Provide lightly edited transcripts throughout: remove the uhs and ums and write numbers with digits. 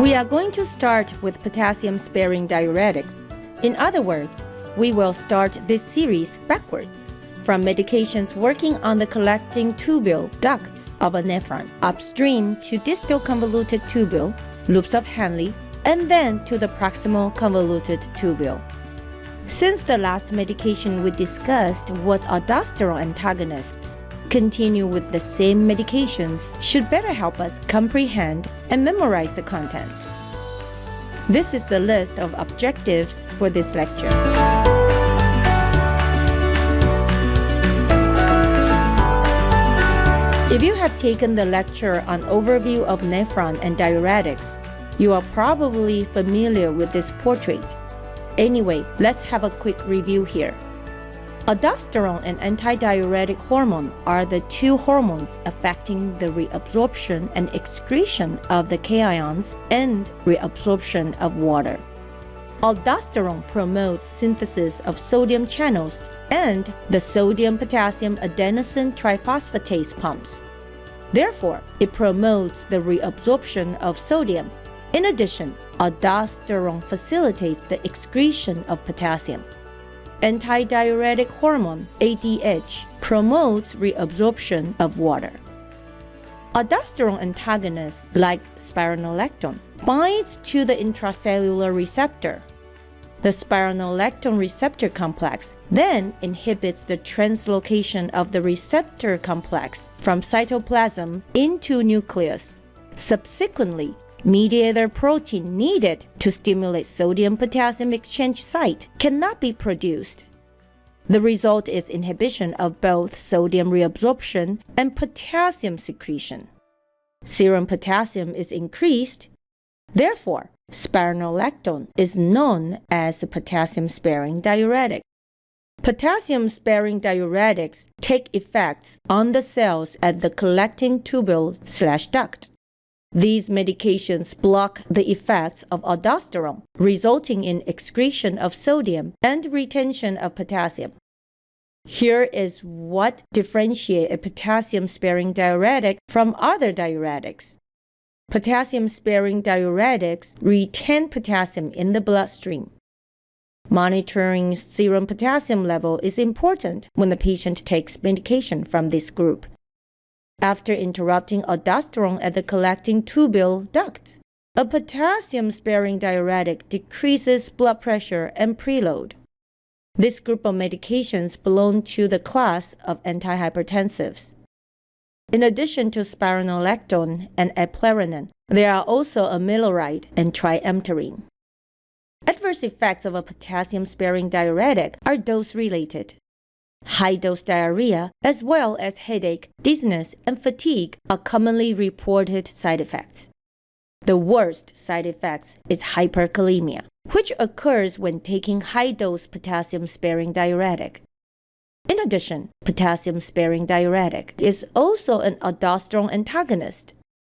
We are going to start with potassium-sparing diuretics. In other words, we will start this series backwards, from medications working on the collecting tubule ducts of a nephron, upstream to distal convoluted tubule, loops of Henle, and then to the proximal convoluted tubule. Since the last medication we discussed was aldosterone antagonists, continue with the same medications should better help us comprehend and memorize the content. This is the list of objectives for this lecture. If you have taken the lecture on overview of nephron and diuretics, you are probably familiar with this portrait. Anyway, let's have a quick review here. Aldosterone and antidiuretic hormone are the two hormones affecting the reabsorption and excretion of the cations and reabsorption of water. Aldosterone promotes synthesis of sodium channels and the sodium-potassium adenosine triphosphatase pumps. Therefore, it promotes the reabsorption of sodium. In addition, aldosterone facilitates the excretion of potassium. Antidiuretic hormone, ADH, promotes reabsorption of water. Aldosterone antagonists, like spironolactone, binds to the intracellular receptor. The spironolactone receptor complex then inhibits the translocation of the receptor complex from cytoplasm into nucleus. Subsequently, mediator protein needed to stimulate sodium-potassium exchange site cannot be produced. The result is inhibition of both sodium reabsorption and potassium secretion. Serum potassium is increased. Therefore, spironolactone is known as a potassium-sparing diuretic. Potassium-sparing diuretics take effects on the cells at the collecting tubule/duct. These medications block the effects of aldosterone, resulting in excretion of sodium and retention of potassium. Here is what differentiates a potassium-sparing diuretic from other diuretics. Potassium-sparing diuretics retain potassium in the bloodstream. Monitoring serum potassium level is important when the patient takes medication from this group. After interrupting aldosterone at the collecting tubule ducts, a potassium-sparing diuretic decreases blood pressure and preload. This group of medications belong to the class of antihypertensives. In addition to spironolactone and eplerenone, there are also amiloride and triamterene. Adverse effects of a potassium-sparing diuretic are dose-related. High-dose diarrhea, as well as headache, dizziness, and fatigue are commonly reported side effects. The worst side effects is hyperkalemia, which occurs when taking high-dose potassium-sparing diuretic. In addition, potassium-sparing diuretic is also an aldosterone antagonist.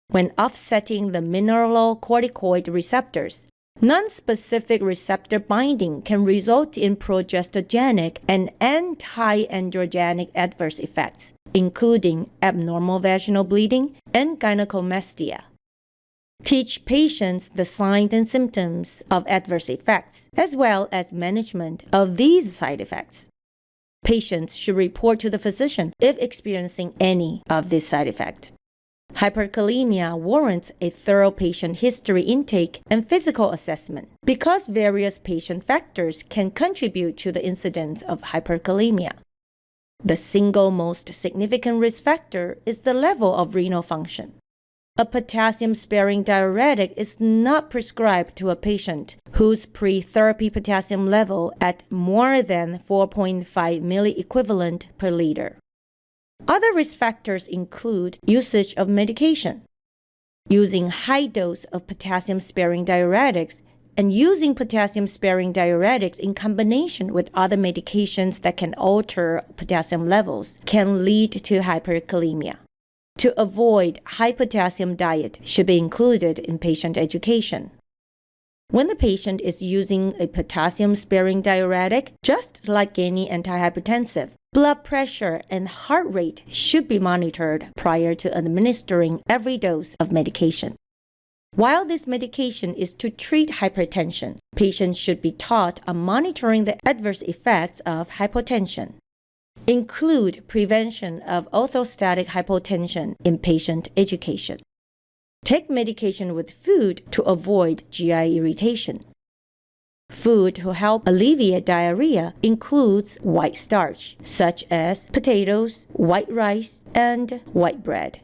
When offsetting the mineralocorticoid receptors, non-specific receptor binding can result in progestogenic and anti-androgenic adverse effects, including abnormal vaginal bleeding and gynecomastia. Teach patients the signs and symptoms of adverse effects, as well as management of these side effects. Patients should report to the physician if experiencing any of these side effects. Hyperkalemia warrants a thorough patient history intake and physical assessment because various patient factors can contribute to the incidence of hyperkalemia. The single most significant risk factor is the level of renal function. A potassium-sparing diuretic is not prescribed to a patient whose pre-therapy potassium level at more than 4.5 milliequivalent per liter. Other risk factors include usage of medication, using high dose of potassium-sparing diuretics, and using potassium-sparing diuretics in combination with other medications that can alter potassium levels can lead to hyperkalemia. To avoid high potassium diet should be included in patient education. When the patient is using a potassium-sparing diuretic, just like any antihypertensive, blood pressure and heart rate should be monitored prior to administering every dose of medication. While this medication is to treat hypertension, patients should be taught on monitoring the adverse effects of hypotension. Include prevention of orthostatic hypotension in patient education. Take medication with food to avoid GI irritation. Food to help alleviate diarrhea includes white starch, such as potatoes, white rice, and white bread.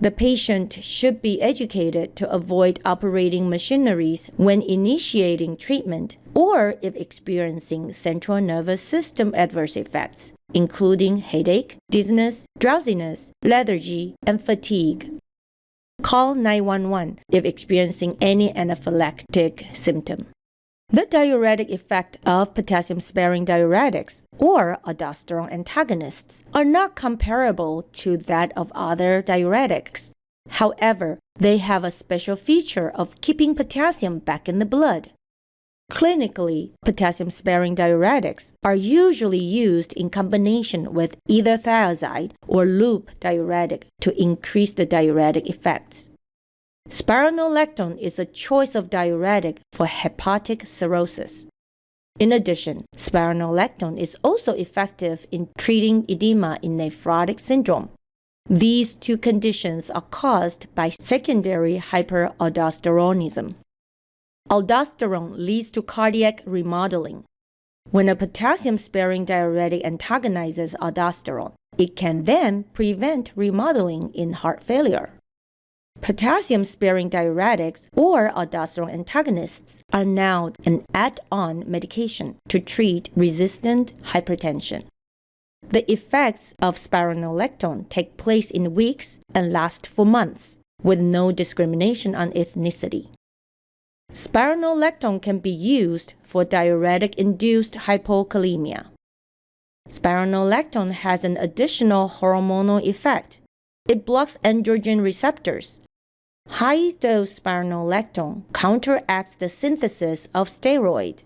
The patient should be educated to avoid operating machineries when initiating treatment or if experiencing central nervous system adverse effects, including headache, dizziness, drowsiness, lethargy, and fatigue. Call 911 if experiencing any anaphylactic symptom. The diuretic effect of potassium-sparing diuretics or aldosterone antagonists are not comparable to that of other diuretics. However, they have a special feature of keeping potassium back in the blood. Clinically, potassium-sparing diuretics are usually used in combination with either thiazide or loop diuretic to increase the diuretic effects. Spironolactone is a choice of diuretic for hepatic cirrhosis. In addition, spironolactone is also effective in treating edema in nephrotic syndrome. These two conditions are caused by secondary hyperaldosteronism. Aldosterone leads to cardiac remodeling. When a potassium-sparing diuretic antagonizes aldosterone, it can then prevent remodeling in heart failure. Potassium-sparing diuretics or aldosterone antagonists are now an add-on medication to treat resistant hypertension. The effects of spironolactone take place in weeks and last for months, with no discrimination on ethnicity. Spironolactone can be used for diuretic-induced hypokalemia. Spironolactone has an additional hormonal effect. It blocks androgen receptors. High-dose spironolactone counteracts the synthesis of steroid.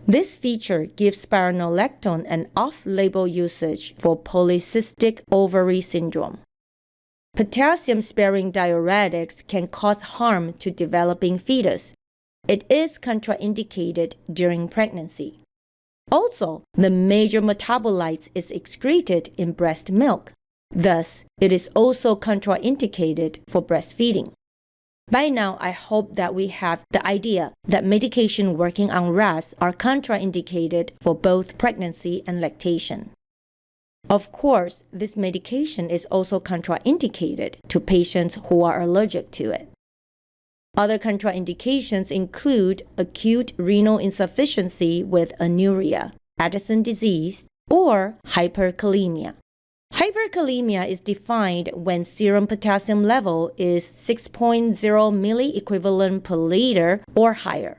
This feature gives spironolactone an off-label usage for polycystic ovary syndrome. Potassium-sparing diuretics can cause harm to developing fetus. It is contraindicated during pregnancy. Also, the major metabolites is excreted in breast milk. Thus, it is also contraindicated for breastfeeding. By now, I hope that we have the idea that medication working on RAS are contraindicated for both pregnancy and lactation. Of course, this medication is also contraindicated to patients who are allergic to it. Other contraindications include acute renal insufficiency with anuria, Addison disease, or hyperkalemia. Hyperkalemia is defined when serum potassium level is 6.0 milliequivalent per liter or higher.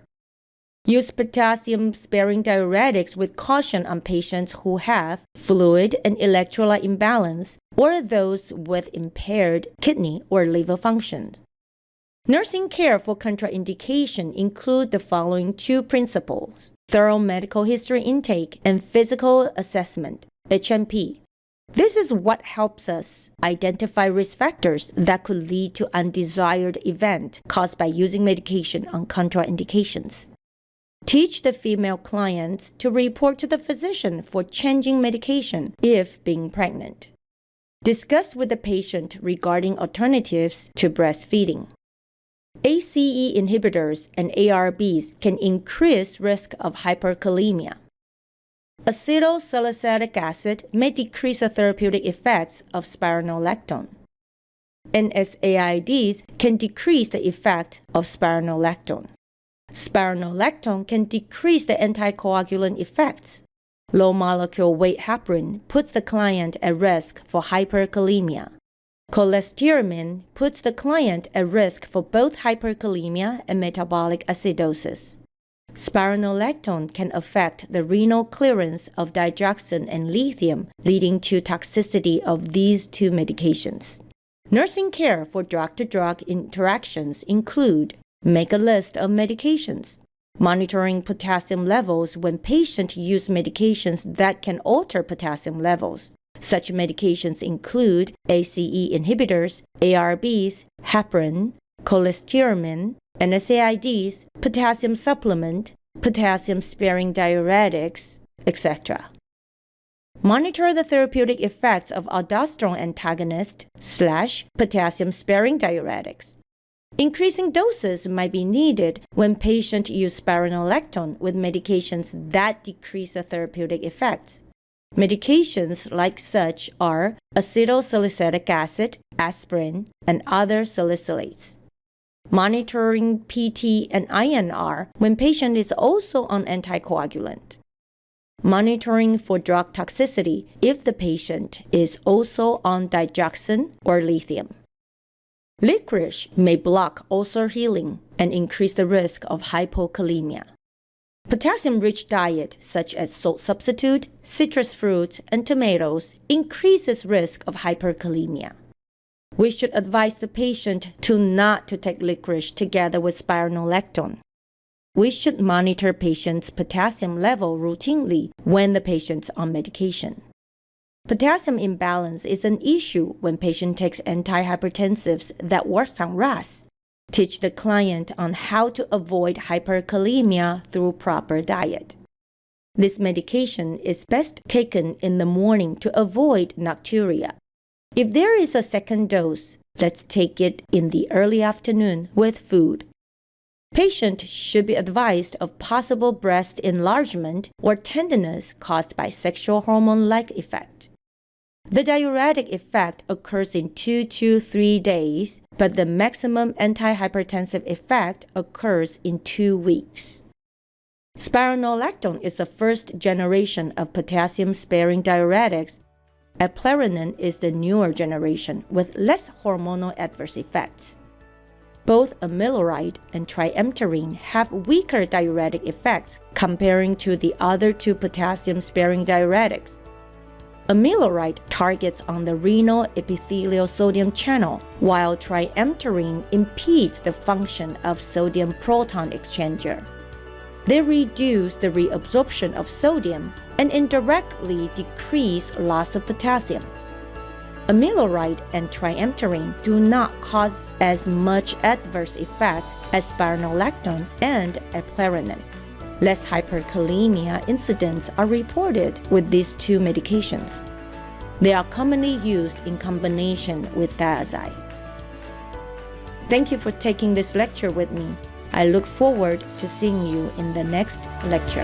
Use potassium-sparing diuretics with caution on patients who have fluid and electrolyte imbalance or those with impaired kidney or liver function. Nursing care for contraindication include the following two principles: thorough medical history intake and physical assessment, HMP. This is what helps us identify risk factors that could lead to undesired event caused by using medication on contraindications. Teach the female clients to report to the physician for changing medication if being pregnant. Discuss with the patient regarding alternatives to breastfeeding. ACE inhibitors and ARBs can increase risk of hyperkalemia. Acetylsalicylic acid may decrease the therapeutic effects of spironolactone. NSAIDs can decrease the effect of spironolactone. Spironolactone can decrease the anticoagulant effects. Low molecular weight heparin puts the client at risk for hyperkalemia. Cholestyramine puts the client at risk for both hyperkalemia and metabolic acidosis. Spironolactone can affect the renal clearance of digoxin and lithium, leading to toxicity of these two medications. Nursing care for drug-to-drug interactions include: make a list of medications, monitoring potassium levels when patients use medications that can alter potassium levels. Such medications include ACE inhibitors, ARBs, heparin, cholestyramine, NSAIDs, potassium supplement, potassium-sparing diuretics, etc. Monitor the therapeutic effects of aldosterone antagonist / potassium-sparing diuretics. Increasing doses might be needed when patients use spironolactone with medications that decrease the therapeutic effects. Medications like such are acetylsalicylic acid, aspirin, and other salicylates. Monitoring PT and INR when patient is also on anticoagulant. Monitoring for drug toxicity if the patient is also on digoxin or lithium. Licorice may block ulcer healing and increase the risk of hypokalemia. Potassium-rich diet such as salt substitute, citrus fruits, and tomatoes increases risk of hyperkalemia. We should advise the patient not to take licorice together with spironolactone. We should monitor patient's potassium level routinely when the patient's on medication. Potassium imbalance is an issue when patient takes antihypertensives that works on RAS. Teach the client on how to avoid hyperkalemia through proper diet. This medication is best taken in the morning to avoid nocturia. If there is a second dose, let's take it in the early afternoon with food. Patient should be advised of possible breast enlargement or tenderness caused by sexual hormone-like effect. The diuretic effect occurs in 2 to 3 days, but the maximum antihypertensive effect occurs in 2 weeks. Spironolactone is the first generation of potassium-sparing diuretics. Eplerenone is the newer generation with less hormonal adverse effects. Both amiloride and triamterene have weaker diuretic effects comparing to the other two potassium-sparing diuretics. Amiloride targets on the renal epithelial sodium channel, while triamterene impedes the function of sodium proton exchanger. They reduce the reabsorption of sodium and indirectly decrease loss of potassium. Amiloride and triamterene do not cause as much adverse effects as spironolactone and eplerenone. Less hyperkalemia incidents are reported with these two medications. They are commonly used in combination with thiazide. Thank you for taking this lecture with me. I look forward to seeing you in the next lecture.